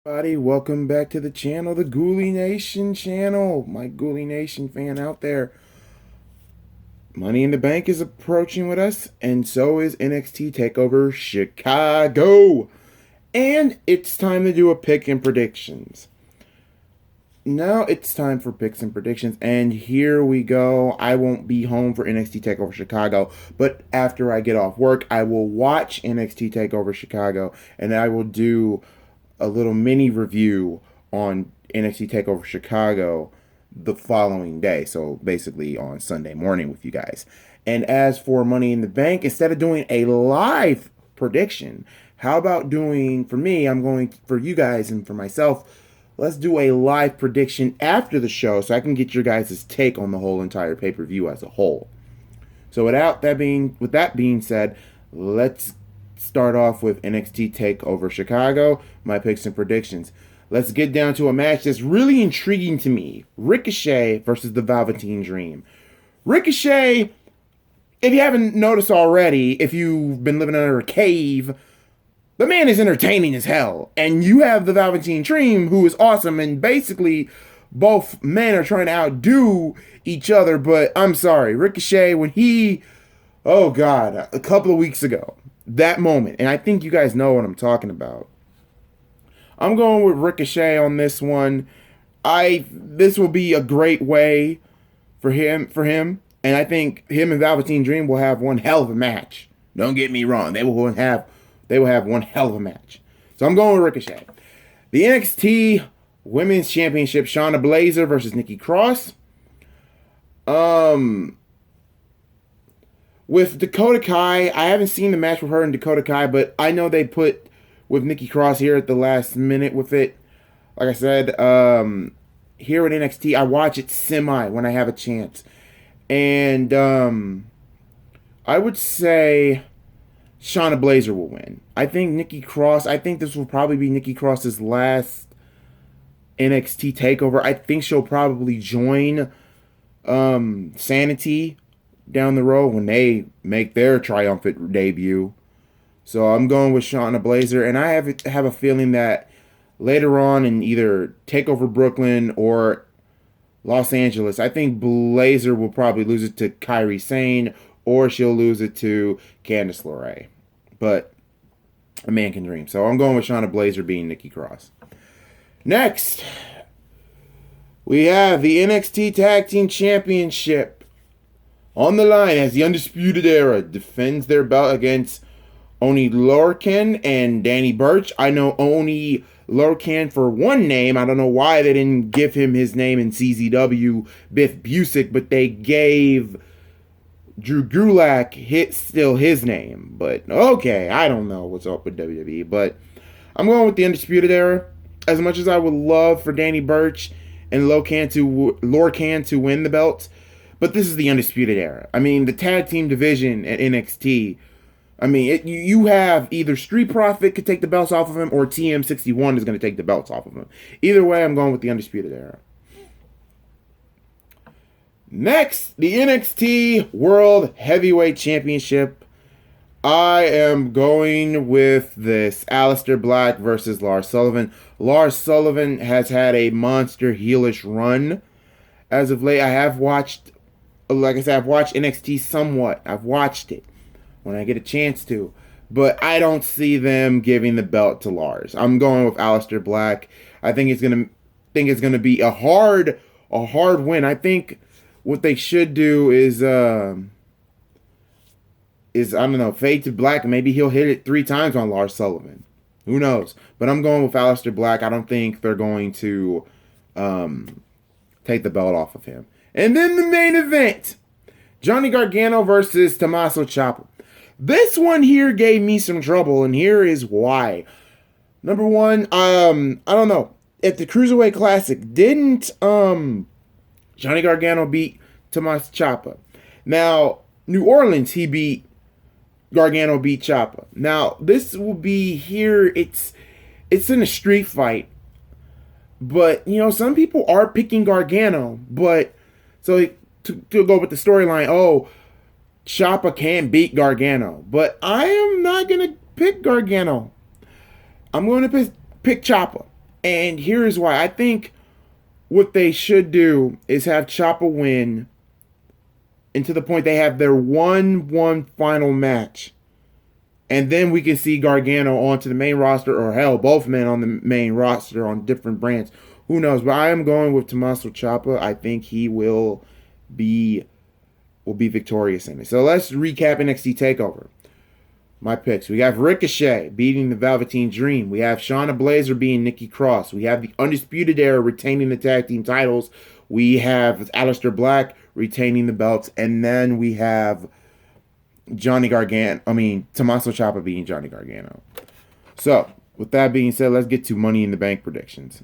Everybody, welcome back to the channel, the Ghoulie Nation channel. My Ghoulie Nation fan out there. Money in the Bank is approaching with us, and so is NXT Takeover Chicago. And it's time to do a pick and predictions. Now it's time for picks and predictions, and here we go. I won't be home for NXT Takeover Chicago, but after I get off work, I will watch NXT Takeover Chicago, and I will do a little mini review on NXT Takeover Chicago the following day. So basically on Sunday morning with you guys. And as for Money in the Bank, instead of doing a live prediction, how about doing, for me, I'm going, for you guys and for myself, let's do a live prediction after the show so I can get your guys' take on the whole entire pay-per-view as a whole. So with that being said, let's start off with NXT Takeover Chicago, my picks and predictions. Let's get down to a match that's really intriguing to me. Ricochet versus the Velveteen Dream. Ricochet, if you haven't noticed already, if you've been living under a cave, the man is entertaining as hell. And you have the Velveteen Dream, who is awesome, and basically both men are trying to outdo each other. But I'm sorry, Ricochet, when he, oh God, a couple of weeks ago, that moment, and I think you guys know what I'm talking about. I'm going with Ricochet on this one. This will be a great way for him, and I think him and Velveteen Dream will have one hell of a match. Don't get me wrong, they will have one hell of a match. So I'm going with Ricochet. The NXT Women's Championship, Shayna Baszler versus Nikki Cross. With Dakota Kai, I haven't seen the match with her and Dakota Kai, but I know they put with Nikki Cross here at the last minute with it. Like I said, here at NXT, I watch it semi when I have a chance. And I would say Shayna Baszler will win. I think this will probably be Nikki Cross's last NXT takeover. I think she'll probably join Sanity down the road when they make their triumphant debut. So I'm going with Shayna Baszler, and I have a feeling that later on in either Takeover Brooklyn or Los Angeles, I think Baszler will probably lose it to Kairi Sane, or she'll lose it to Candice LeRae. But a man can dream. So I'm going with Shayna Baszler being Nikki Cross. Next, we have the NXT Tag Team Championship on the line as the Undisputed Era defends their belt against Oni Lorcan and Danny Burch. I know Oni Lorcan for one name. I don't know why they didn't give him his name in CZW, Biff Busick, but they gave Drew Gulak still his name. But okay, I don't know what's up with WWE, but I'm going with the Undisputed Era. As much as I would love for Danny Burch and Lorcan to win the belts, but this is the Undisputed Era. I mean, the tag team division at NXT, I mean, you have either Street Profit could take the belts off of him, or TM61 is going to take the belts off of him. Either way, I'm going with the Undisputed Era. Next, the NXT World Heavyweight Championship. I am going with this Aleister Black versus Lars Sullivan. Lars Sullivan has had a monster heelish run as of late. I have watched, like I said, I've watched NXT somewhat. I've watched it when I get a chance to, but I don't see them giving the belt to Lars. I'm going with Aleister Black. I think it's gonna be a hard win. I think what they should do is I don't know, fade to black. Maybe he'll hit it 3 times on Lars Sullivan. Who knows? But I'm going with Aleister Black. I don't think they're going to take the belt off of him. And then the main event, Johnny Gargano versus Tommaso Ciampa. This one here gave me some trouble, and here is why. Number one, I don't know. At the Cruiserweight Classic, didn't Johnny Gargano beat Tommaso Ciampa? Now, New Orleans, Gargano beat Ciampa. Now, this will be here, it's in a street fight. But, you know, some people are picking Gargano, but so to go with the storyline, oh, Ciampa can beat Gargano. But I am not going to pick Gargano. I'm going to pick Ciampa. And here's why. I think what they should do is have Ciampa win, and to the point they have their one final match. And then we can see Gargano onto the main roster, or hell, both men on the main roster on different brands. Who knows? But I am going with Tommaso Ciampa. I think he will be victorious in it. So let's recap NXT Takeover. My picks. We have Ricochet beating the Velveteen Dream. We have Shayna Baszler beating Nikki Cross. We have the Undisputed Era retaining the tag team titles. We have Aleister Black retaining the belts. And then we have Tommaso Ciampa beating Johnny Gargano. So, with that being said, let's get to Money in the Bank predictions.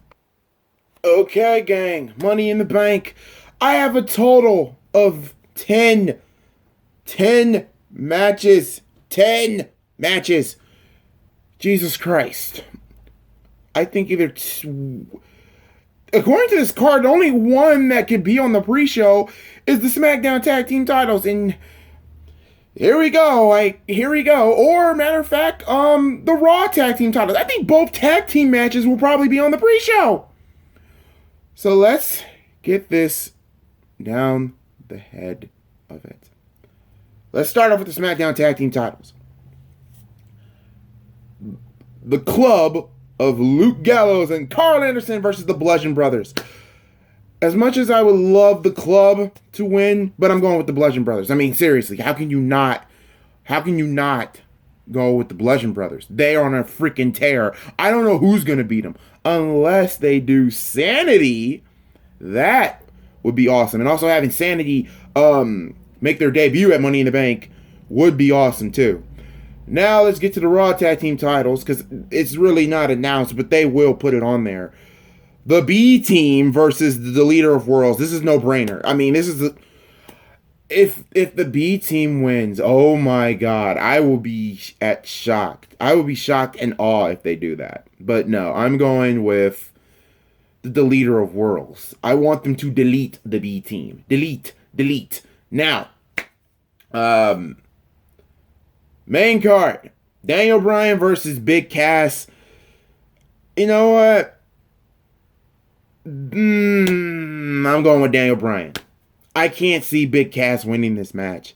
Okay, gang. Money in the Bank. I have a total of 10 matches. 10 matches. Jesus Christ. I think according to this card, the only one that could be on the pre-show is the SmackDown Tag Team titles. And here we go. Or, matter of fact, the Raw Tag Team titles. I think both tag team matches will probably be on the pre-show. So let's get this down the head of it. Let's start off with the SmackDown Tag Team titles. The club of Luke Gallows and Carl Anderson versus the Bludgeon Brothers. As much as I would love the club to win, but I'm going with the Bludgeon Brothers. I mean, seriously, how can you not go with the Bludgeon Brothers? They are on a freaking tear. I don't know who's going to beat them. Unless they do Sanity. That would be awesome. And also having Sanity make their debut at Money in the Bank would be awesome too. Now let's get to the Raw Tag Team titles, because it's really not announced, but they will put it on there. The B Team versus the Leader of Worlds. This is no brainer. I mean, this is if the B Team wins, oh my God, I will be shocked. I will be shocked and awe if they do that. But no, I'm going with the Leader of Worlds. I want them to delete the B Team. Delete. Now, main card, Daniel Bryan versus Big Cass. You know what? I'm going with Daniel Bryan. I can't see Big Cass winning this match.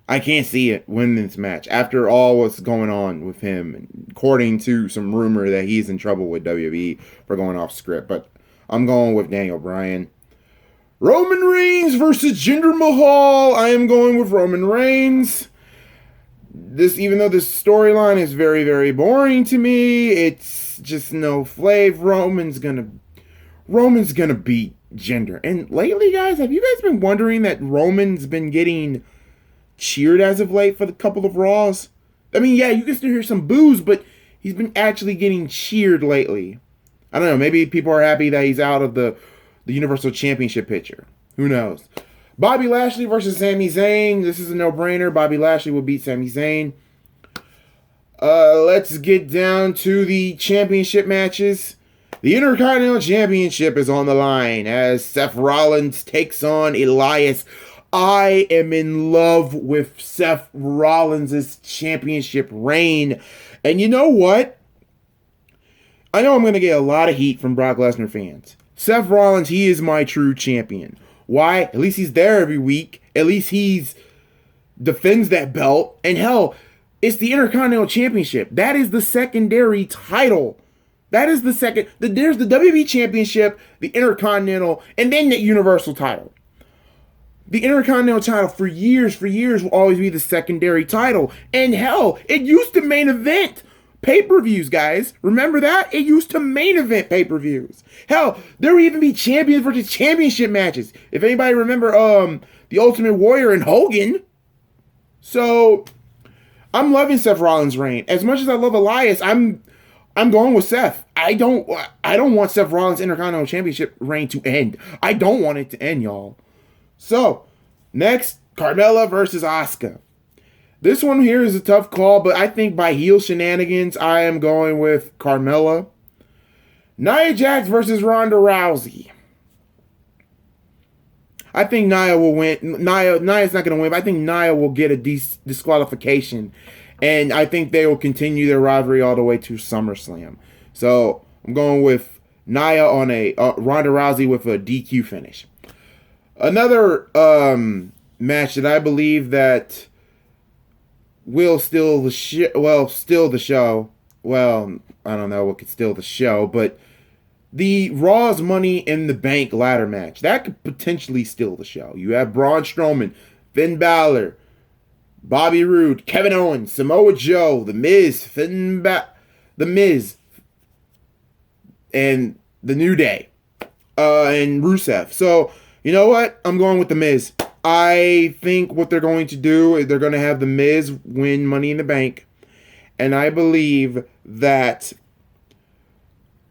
I can't see it winning this match after all what's going on with him, according to some rumor that he's in trouble with WWE for going off script. But I'm going with Daniel Bryan. Roman Reigns versus Jinder Mahal. I am going with Roman Reigns. Even though this storyline is very, very boring to me, it's just no flavor. Roman's gonna beat Jinder. And lately, guys, have you guys been wondering that Roman's been getting cheered as of late for the couple of Raws? I mean, yeah, you can still hear some boos, but he's been actually getting cheered lately. I don't know, maybe people are happy that he's out of the Universal Championship picture. Who knows? Bobby Lashley versus Sami Zayn. This is a no-brainer. Bobby Lashley will beat Sami Zayn. Let's get down to the championship matches. The Intercontinental Championship is on the line as Seth Rollins takes on Elias. I am in love with Seth Rollins' championship reign. And you know what? I know I'm going to get a lot of heat from Brock Lesnar fans. Seth Rollins, he is my true champion. Why? At least he's there every week. At least he's defends that belt. And hell, it's the Intercontinental Championship. That is the secondary title. That is the second. There's the WWE Championship, the Intercontinental, and then the Universal title. The Intercontinental title for years will always be the secondary title. And hell, it used to main event pay-per-views, guys. Remember that? It used to main event pay-per-views. Hell, there would even be champions versus championship matches. If anybody remember the Ultimate Warrior and Hogan. So, I'm loving Seth Rollins' reign. As much as I love Elias, I'm going with Seth. I don't want Seth Rollins' Intercontinental Championship reign to end. I don't want it to end, y'all. So, next, Carmella versus Asuka. This one here is a tough call, but I think by heel shenanigans, I am going with Carmella. Nia Jax versus Ronda Rousey. I think Nia will win. Nia's not going to win, but I think Nia will get a disqualification. And I think they will continue their rivalry all the way to SummerSlam. So, I'm going with Nia on a Ronda Rousey with a DQ finish. Another match that I believe that will steal the steal the show. Well, I don't know what could steal the show, but the Raw's Money in the Bank ladder match that could potentially steal the show. You have Braun Strowman, Finn Balor, Bobby Roode, Kevin Owens, Samoa Joe, The Miz, The Miz, and The New Day, and Rusev. So, you know what? I'm going with The Miz. I think what they're going to do is they're going to have The Miz win Money in the Bank. And I believe that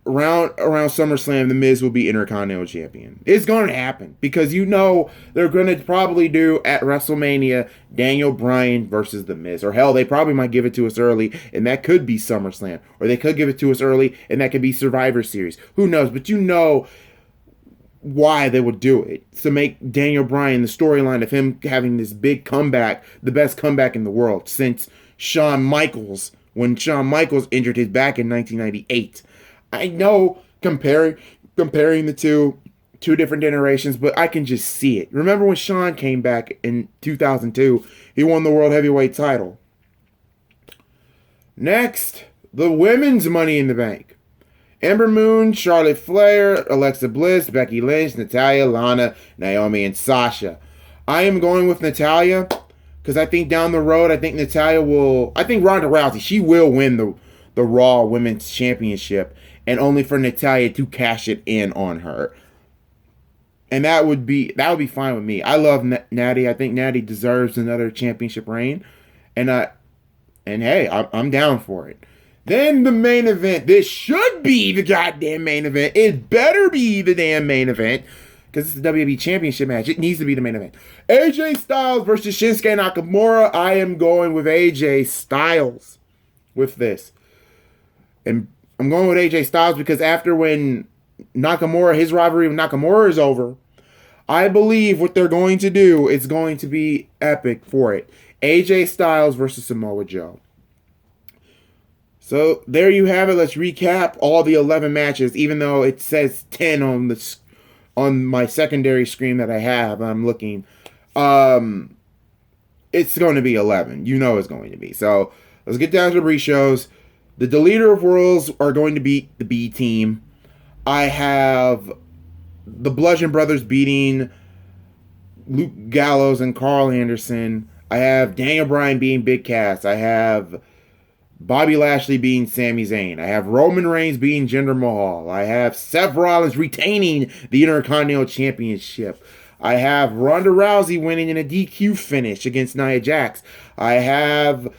around SummerSlam, The Miz will be Intercontinental Champion. It's going to happen because you know they're going to probably do at WrestleMania Daniel Bryan versus The Miz. Or hell, they probably might give it to us early, and that could be SummerSlam. Or they could give it to us early, and that could be Survivor Series. Who knows? But you know why they would do it. To make Daniel Bryan the storyline of him having this big comeback, the best comeback in the world since Shawn Michaels, when Shawn Michaels injured his back in 1998. I know comparing the two different generations, but I can just see it. Remember when Shawn came back in 2002? He won the World Heavyweight title. Next, the women's Money in the Bank. Ember Moon, Charlotte Flair, Alexa Bliss, Becky Lynch, Natalya, Lana, Naomi, and Sasha. I am going with Natalya because I think down the road, I think Ronda Rousey, she will win the Raw Women's Championship, and only for Natalya to cash it in on her. And that would be fine with me. I love Natty. I think Natty deserves another championship reign, and hey, I'm down for it. Then the main event. This should be the goddamn main event. It better be the damn main event. Because it's the WWE Championship match. It needs to be the main event. AJ Styles versus Shinsuke Nakamura. I am going with AJ Styles with this. And I'm going with AJ Styles because after when his rivalry with Nakamura is over, I believe what they're going to do is going to be epic for it. AJ Styles versus Samoa Joe. So there you have it. Let's recap all the 11 matches, even though it says 10 on my secondary screen that I have. I'm looking. It's going to be 11. You know it's going to be. So let's get down to the pre-shows. The Deleter of Worlds are going to beat the B Team. I have the Bludgeon Brothers beating Luke Gallows and Carl Anderson. I have Daniel Bryan beating Big Cass. I have Bobby Lashley beating Sami Zayn. I have Roman Reigns beating Jinder Mahal. I have Seth Rollins retaining the Intercontinental Championship. I have Ronda Rousey winning in a DQ finish against Nia Jax. I have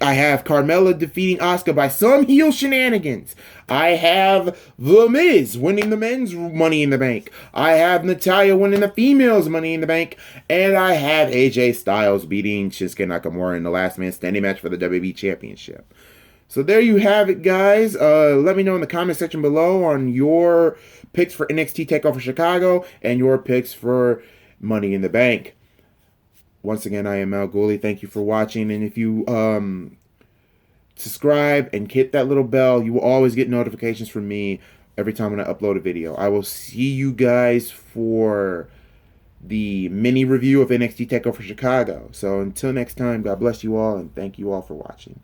Carmella defeating Asuka by some heel shenanigans. I have The Miz winning the men's Money in the Bank. I have Natalya winning the females Money in the Bank. And I have AJ Styles beating Shinsuke Nakamura in the last man standing match for the WWE Championship. So there you have it, guys. Let me know in the comment section below on your picks for NXT TakeOver Chicago and your picks for Money in the Bank. Once again, I am MalcGoolie. Thank you for watching. And if you subscribe and hit that little bell, you will always get notifications from me every time when I upload a video. I will see you guys for the mini review of NXT TakeOver Chicago. So until next time, God bless you all, and thank you all for watching.